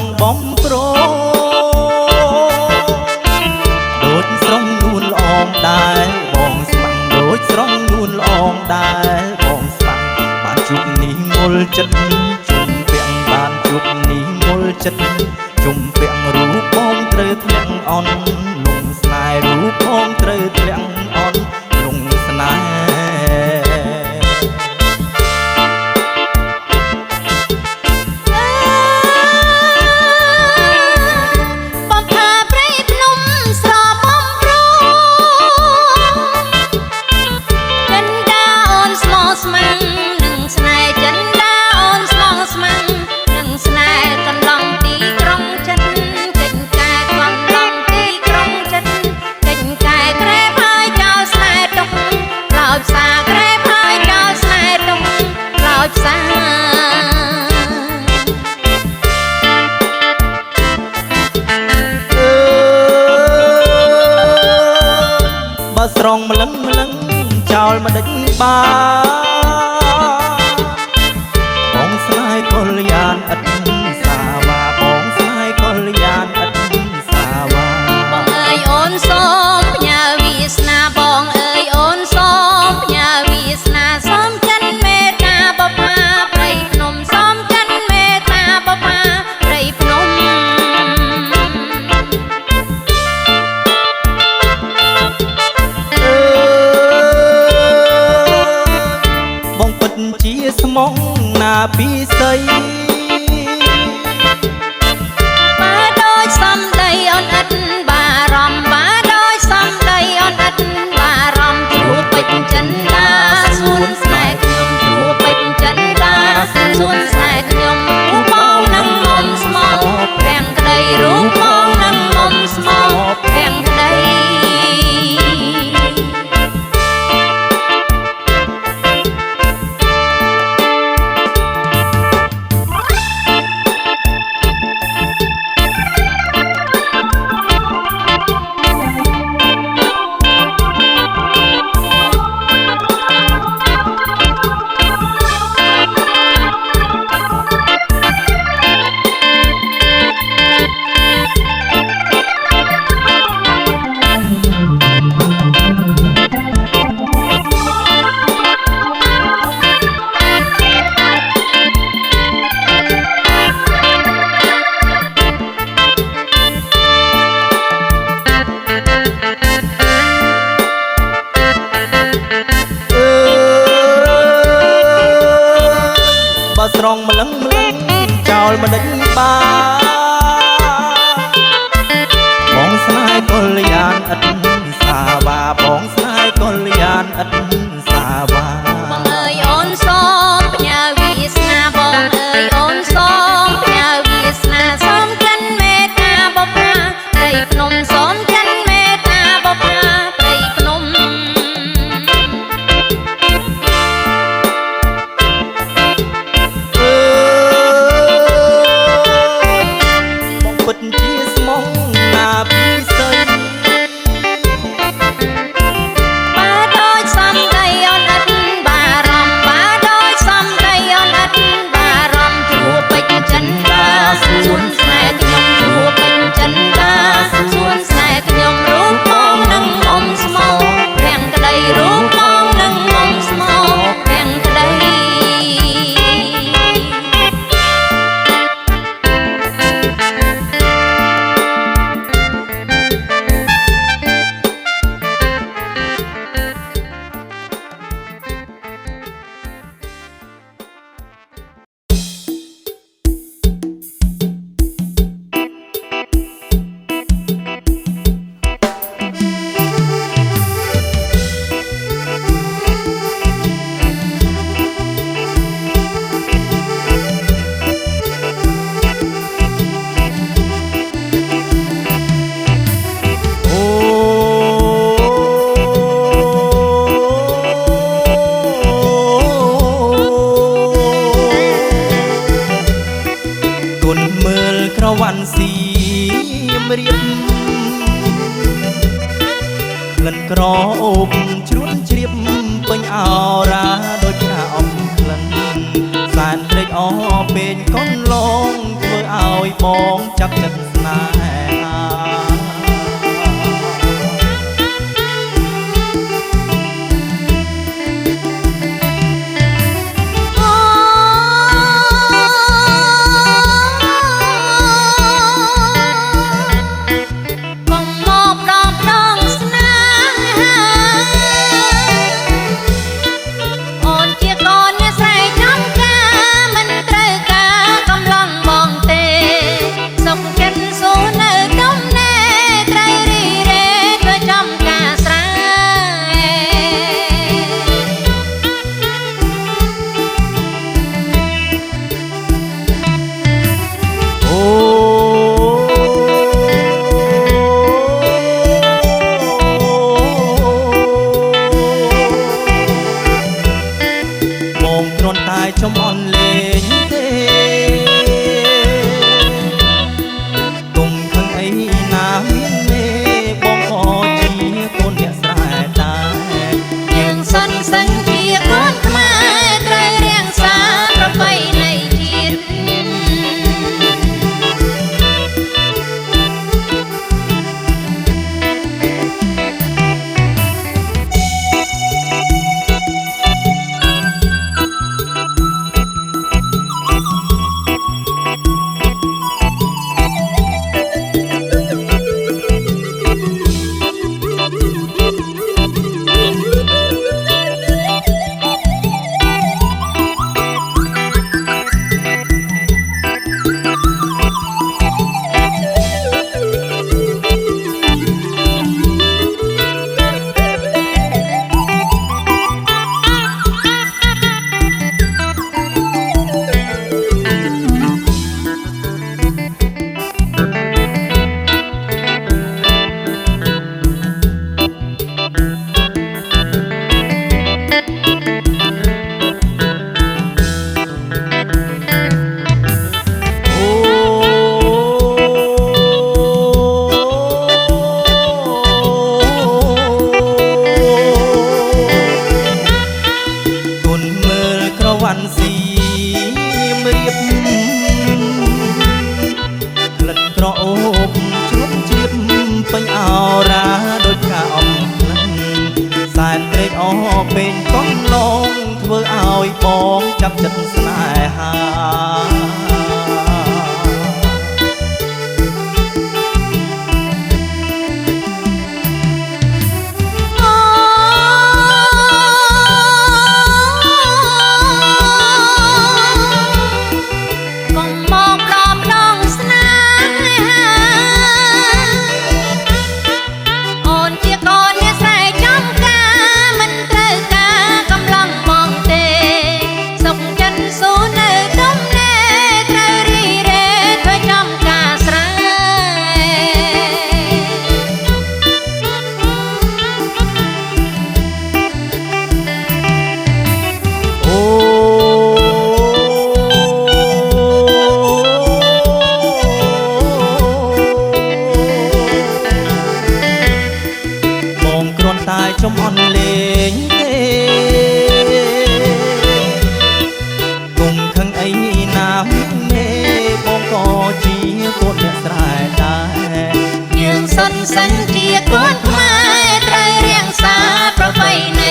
ងបំប្រដូចស្រងនួនល្អងដែរបងស្មាំងដូចស្រងនួនល្អងដែរបងស្មាំងបានជួបនេះងល់ចិត្តជុំពាំងបានជួបនេះងល់ចិត្តជុំពាំងរូបបងត្រូវធ្លាក់អន់លងស្នេហ៍រូបបងត្រូវធ្លាក់អន់លងស្នេហ៍ស្រងម្លឹងចោលមកដេចបងស្នេហ៍កល្យានឥតសាវាបងស្នេហ៍កល្យានឥតសាវាបងអើយអូនសូមផ្ញើវាសនាបងអើយអូនសូមផ្ញើវាសនាសូមចិនមេត្តាបបាព្រៃភ្នំសូមចិនមេត្តាបបាព្រៃភ្នំជាស្មងណាពីស័យបាដូចសំដីអូនឥតបារម្ភបាដូចសំដីអូនឥតបារម្ភជួបពេជ្រចិនដាសួនស្នេហ៍ខ្ញុំជួបពេជ្រចិនដាសួនស្នេហ៍ខ្ញុំរូបបងនឹងមុំស្មោរាំងក្តីរូបបងនឹងមុំស្មោរាំងក្តីស្រងម្លឹងចោលមកដេចបងស្នេហ៍កល្យានឥតសាវាបងស្នេហ៍កល្យានឥតសាវាបងអើយអូនសូមផ្ញើវាសនាបងអើយអូនសូមផ្ញើវាសនាសូមចិនមេត្តាបបាព្រៃភ្នំសូមចិនមេត្តាបបាព្រៃភ្នំជាស្មងណាពីស័យបាដូចសំដីអូនឥតបារម្ភបាដូចសំដីអូនឥតបារម្ភជួបពេជ្រចិនដាសួនស្នេហ៍ខ្ញុំជួបពេជ្រចិនដាសួនស្នេហ៍ខ្ញុំរូបបងនឹងមុំស្មោរាំងក្តីរូបបងនឹងមុំស្មោរាំងក្តីវ៉ាន់សៀមរាបក្លិនក្រអូបជ្រួនជ្រាបពេញអរាដូចថាអំក្លិនសែនត្រេកអរពេញកូនឡងធ្វើឲ្យ ឲ្យបងចាប់ចិត្តស្នេហា ចំអន់លេងទេទុំខឹងអីណាមានមេបងក៏ជាកូនអ្នកស្រែដែរយើងសិនសិនជាកូនខ្មែរត្រូវរៀងសាប្រពៃណីជាតិក្រអូបជួបជ្រាបពេញអរ៉ាដូចកាអំក្លិនសែនត្រេកអរពេញកំឡងធ្វើឲ្យបងចាប់ចិត្តស្នេហា ចំអន់លេងទេគុំខឹងអីណាមេបងក៏ជាកូនអ្នកស្រែដែរយើងសិនសិនជាកូនខ្មែរត្រូវរៀងសាប្រពៃណី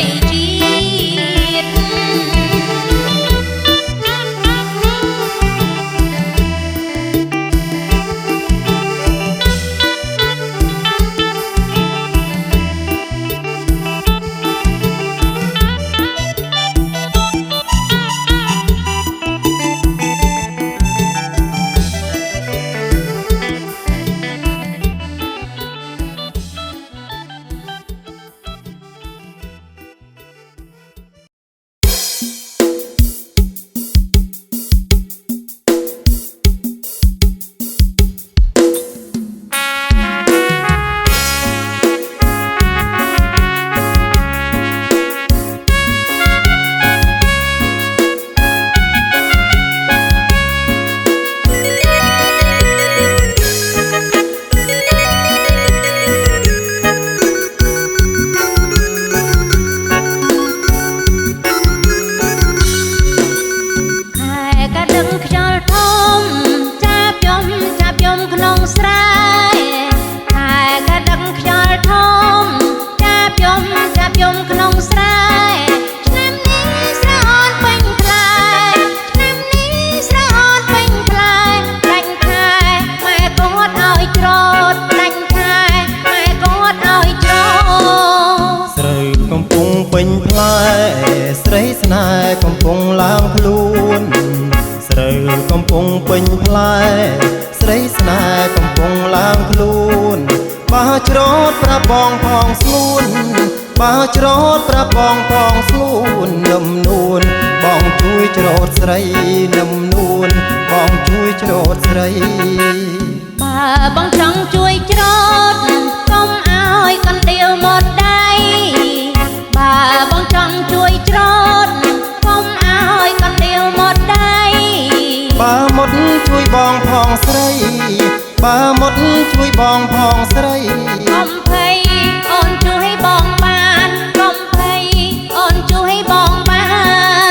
បើច្រូតប្រាប់បងផងស្លួនបើច្រូតប្រាប់បងផងស្លួននឹមនួនបងជួយច្រូតស្រីនឹមនួនបងជួយច្រូតស្រីបើបងចង់ជួយច្រូតកុំឲ្យកណ្ដៀវមកដៃបើបងចង់ជួយច្រូតកុំឲ្យកណ្ដៀវមកដៃបើមុតជួយបងផងស្រីបើមុតជួយបងផងស្រីកុំភ័យអូនជួយឲ្យបងបានកុំភ័យអូនជួយឲ្យបងបាន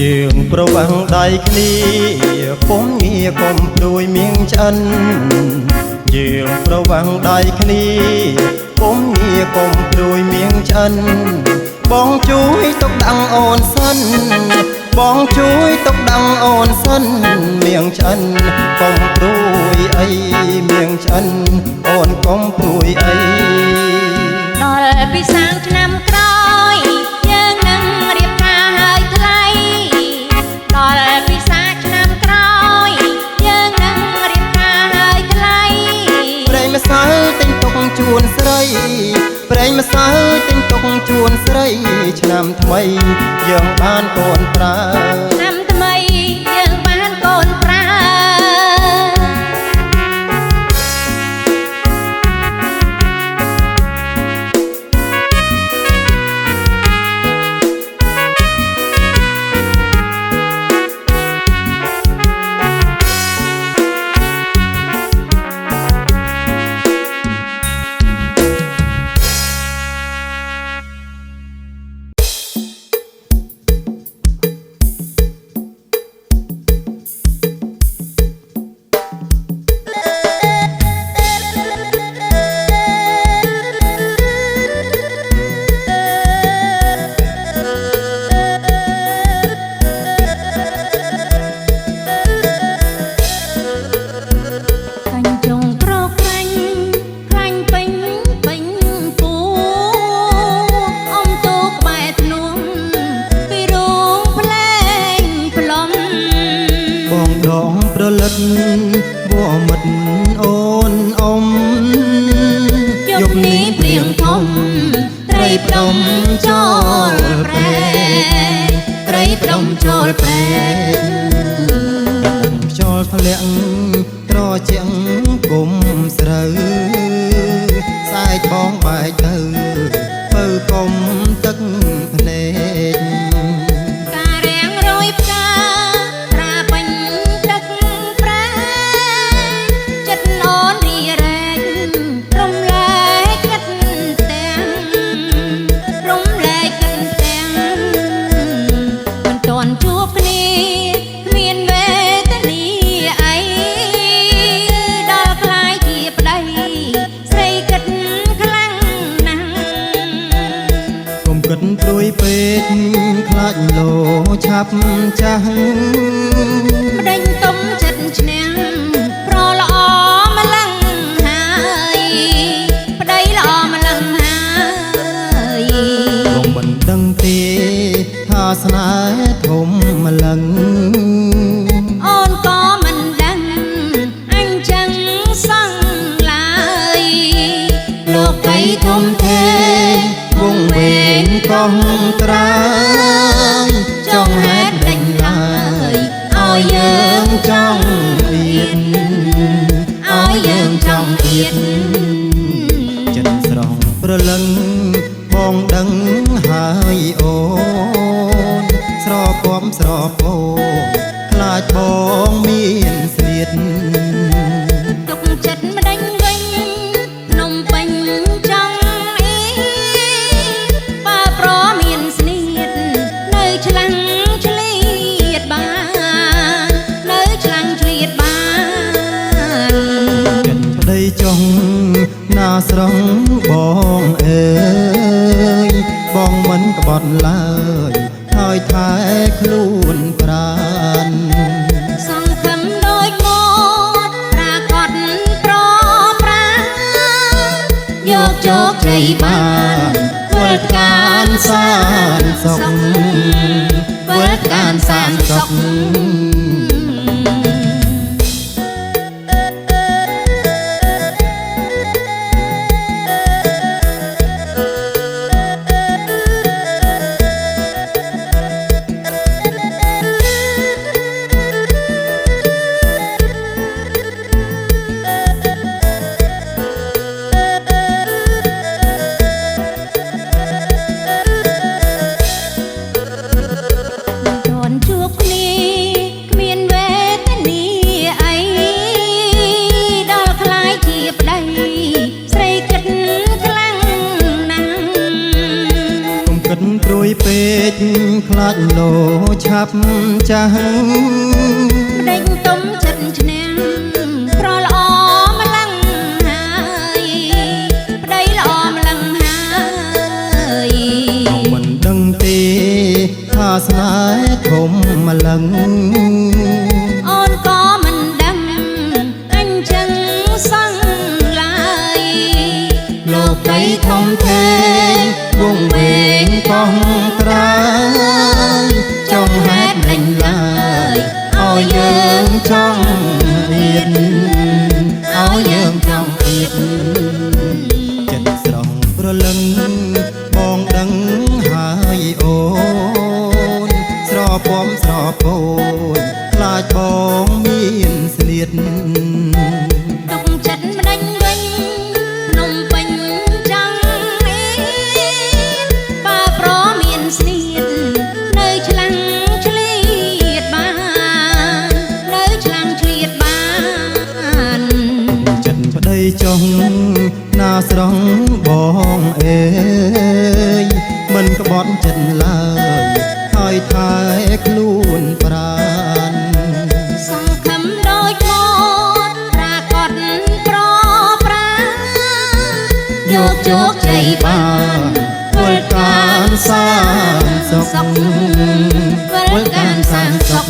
យើងប្រវាំងដៃគ្នាពុំងារកុំព្រួយមៀងឆ្អិនយើងប្រវាំងដៃគ្នាពុំងារកុំព្រួយមៀងឆ្អិនបងជួយទុកដឹងអូនសិនបងជួយទុកដឹងអូនសិនមៀងឆ្អិនកុំព្រួយអីមៀងឆ្អិនអូនកុំព្រួយអីដល់ពីសាងឆ្នាំក្រោយយើងនឹងរៀបការហើយថ្លៃដល់ពីសាងឆ្នាំក្រោយយើងនឹងរៀបការហើយថ្លៃប្រេងម្សៅទិញទុកជួនស្រីប្រេងម្សៅទិញទុកជួនស្រីឆ្នាំថ្មីយើងបានកូនប្រើឆ្នាំថ្មីយើងបានកូនប្រើបួមិត្តអូនអ៊ំយប់នេះព្រៀងធំត្រីផ្ដុំចូលប្រែត្រីផ្ដុំចូលប្រែខ្យល់ធ្លាក់ត្រជាក់គុំស្រូវសែកបងបែកទៅបើកុំទឹកភ្នែកការរៀងរយផ្កាត្រាពេញទឹកប្រែចិត្តអូនរីរែករំលែកគិតទាំងរំលែកគិតទាំងមិនទាន់ជួបគ្នាគ្មានវេទនាអីដល់ខ្លាយជាប្តីស្រីគិតខ្លាំងណាស់កុំគិតព្រួយពេកខ្លាចលោឆាប់ចាស់ម្ដេចទុំចិត្តឈ្នះប្រល្អម្លឹងហើយប្តីល្អម្លឹងហើយកុំមិនដឹងទេថាស្នេហ៍ធំម្លឹងអូនក៏មិនដឹងអញ្ចឹងសឹងឡើយលោកីធំធេវងវែងកោះត្រាយចង់ហេតុដេញឡើយឲ្យយើងចង់អៀនឲ្យយើងចង់អៀនចិត្តស្រស់ព្រលឹងបងដឹងហើយអូនស្រពំស្រពោខ្លាចបងមានស្លៀ ទៀតទុកចិត្តម្ដេចវិញភ្នំពេញចង់អីបើប្រមានស្នៀតនៅឆ្លាំងឆ្លៀតបាននៅឆ្លាំងឆ្លៀតបានចិត្តប្តីចង់ណាស្រងបងអើយបងមិនក្បត់ឡើយហើយថែខ្លួនប្រានសង្ឃឹមដូចមកប្រាកដប្រប្រាយកជោគជ័យបានធ្វើការសានសុខធ្វើការសានសុខព្រួយពេកខ្លាចលោឆាប់ចាស់ដេញទុំចិត្តឈ្នះប្រល្អម្លឹងហើយប្តីល្អម្លឹងហើយមិនដឹងទេថាស្នេហ៍ធំម្លឹងអូនក៏មិនដឹងអញ្ចឹងសឹងឡើយលោកប្តីធំធេងវងវែងកោះត្រាយចង់ហេតុដេញឡើយឲ្យយើងចង់អៀតឲ្យយើងចង់អៀតចិត្តស្រស់ប្រលឹងបងដឹងហើយអូនស្រពំស្រពោនខ្លាចបងមានស្នៀតទុកចិត្តម្ដេចវិញភ្នំពេញចង់អីបើប្រមានស្នៀតនៅឆ្លាំងឆ្លៀតបាននៅឆ្លាំងឆ្លៀតបានចិត្តប្តីចង់ណាស្រងបងអើយមិនក្បត់ចិត្តឡើយហើយថែខ្លួនប្រានសង្ឃឹមដូចមកប្រាកដប្រប្រាយកជោគជ័យបានធ្វើការសាងសុខធ្វើការសាងសុខ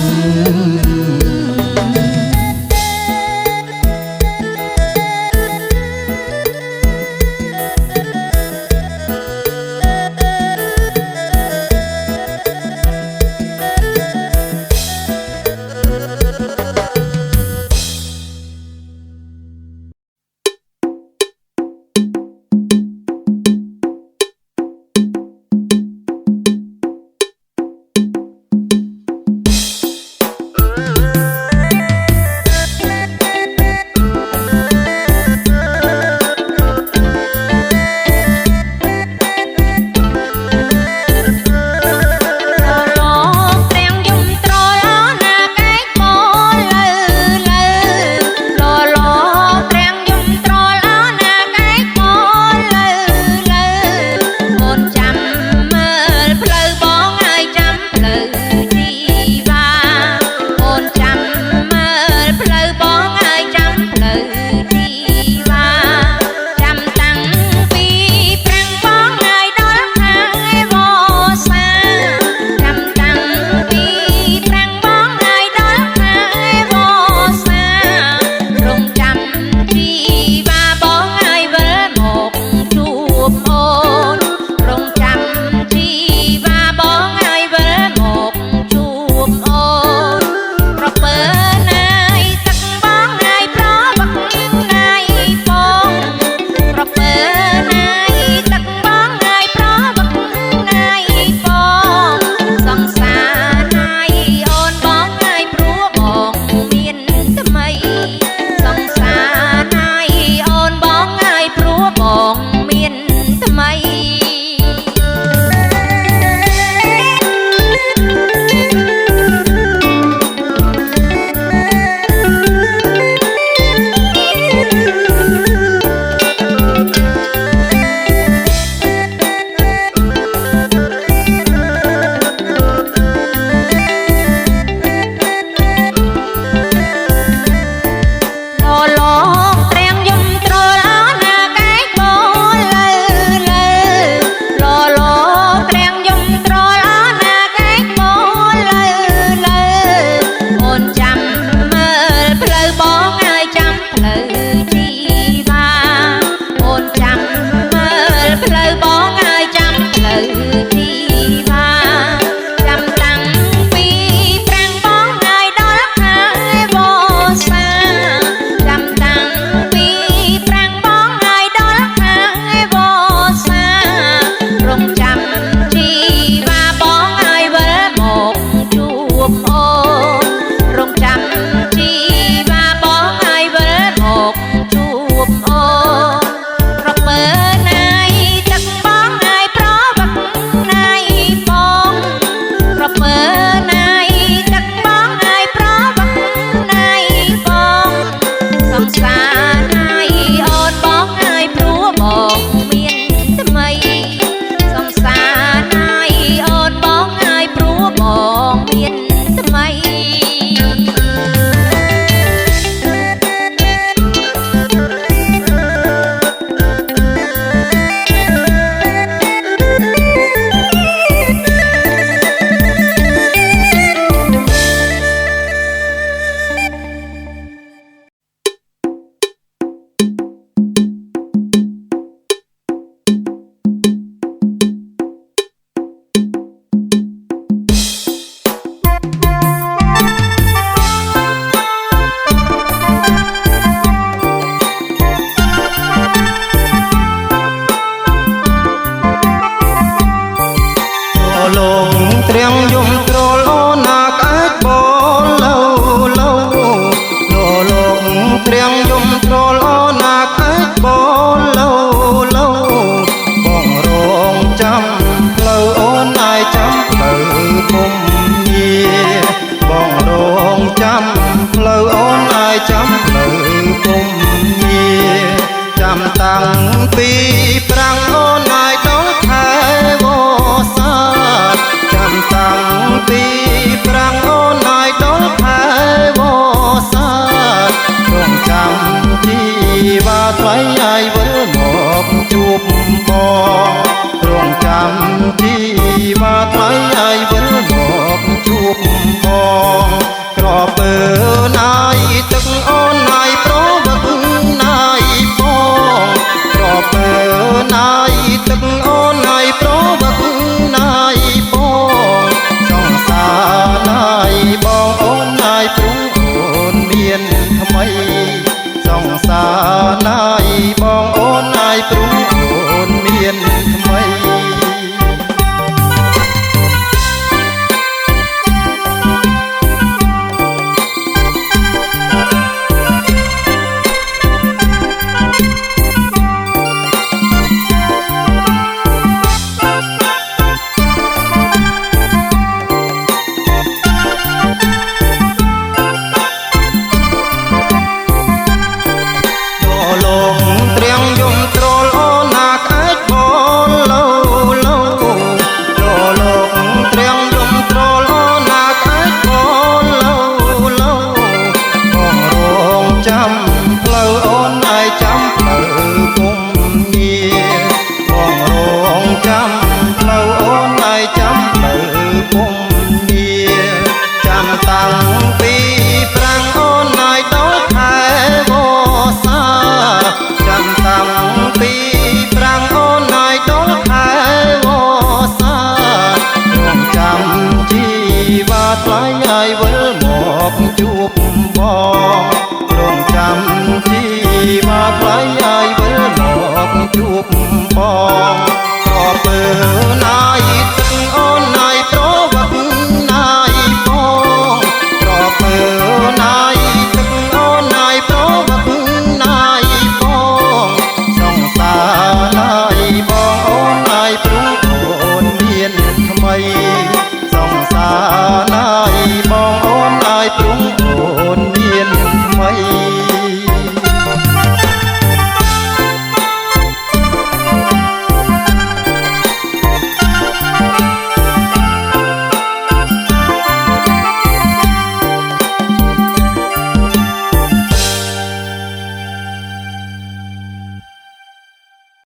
តាំងពីប្រាំងអូនហើយដល់ខែវស្សាចាំតាំងពីប្រាំងអូនហើយដល់ខែវស្សារងចាំជីវ៉ាថ្លៃហើយវិលមកជួបបងរងចាំជីវ៉ាថ្លៃហើយវិលមកជួបបងក្រពើណាយទឹកអូនណាយប្រវឹកណាយបងក្រពើណាយទឹកអូនណាយប្រវឹកណាយបងសង្សារណាយបងអូនណាយព្រុងអូនមានថ្មីសង្សារណាយបងអូនណាយព្រុងអូនមានថ្មីចាំផ្លូវអូនហើយចាំផ្លូវគុំងារបងរងចាំផ្លូវអូនហើយចាំផ្លូវគុំងារចាំតាំងពីប្រាំងអូនហើយដល់ខែវស្សាចាំតាំងពីប្រាំងអូនហើយដល់ខែវស្សារងចាំជីវ៉ាថ្លៃហើយវិលមកជួបបងរងចាំជីវ៉ាថ្លៃហើយវិលមកជួបបង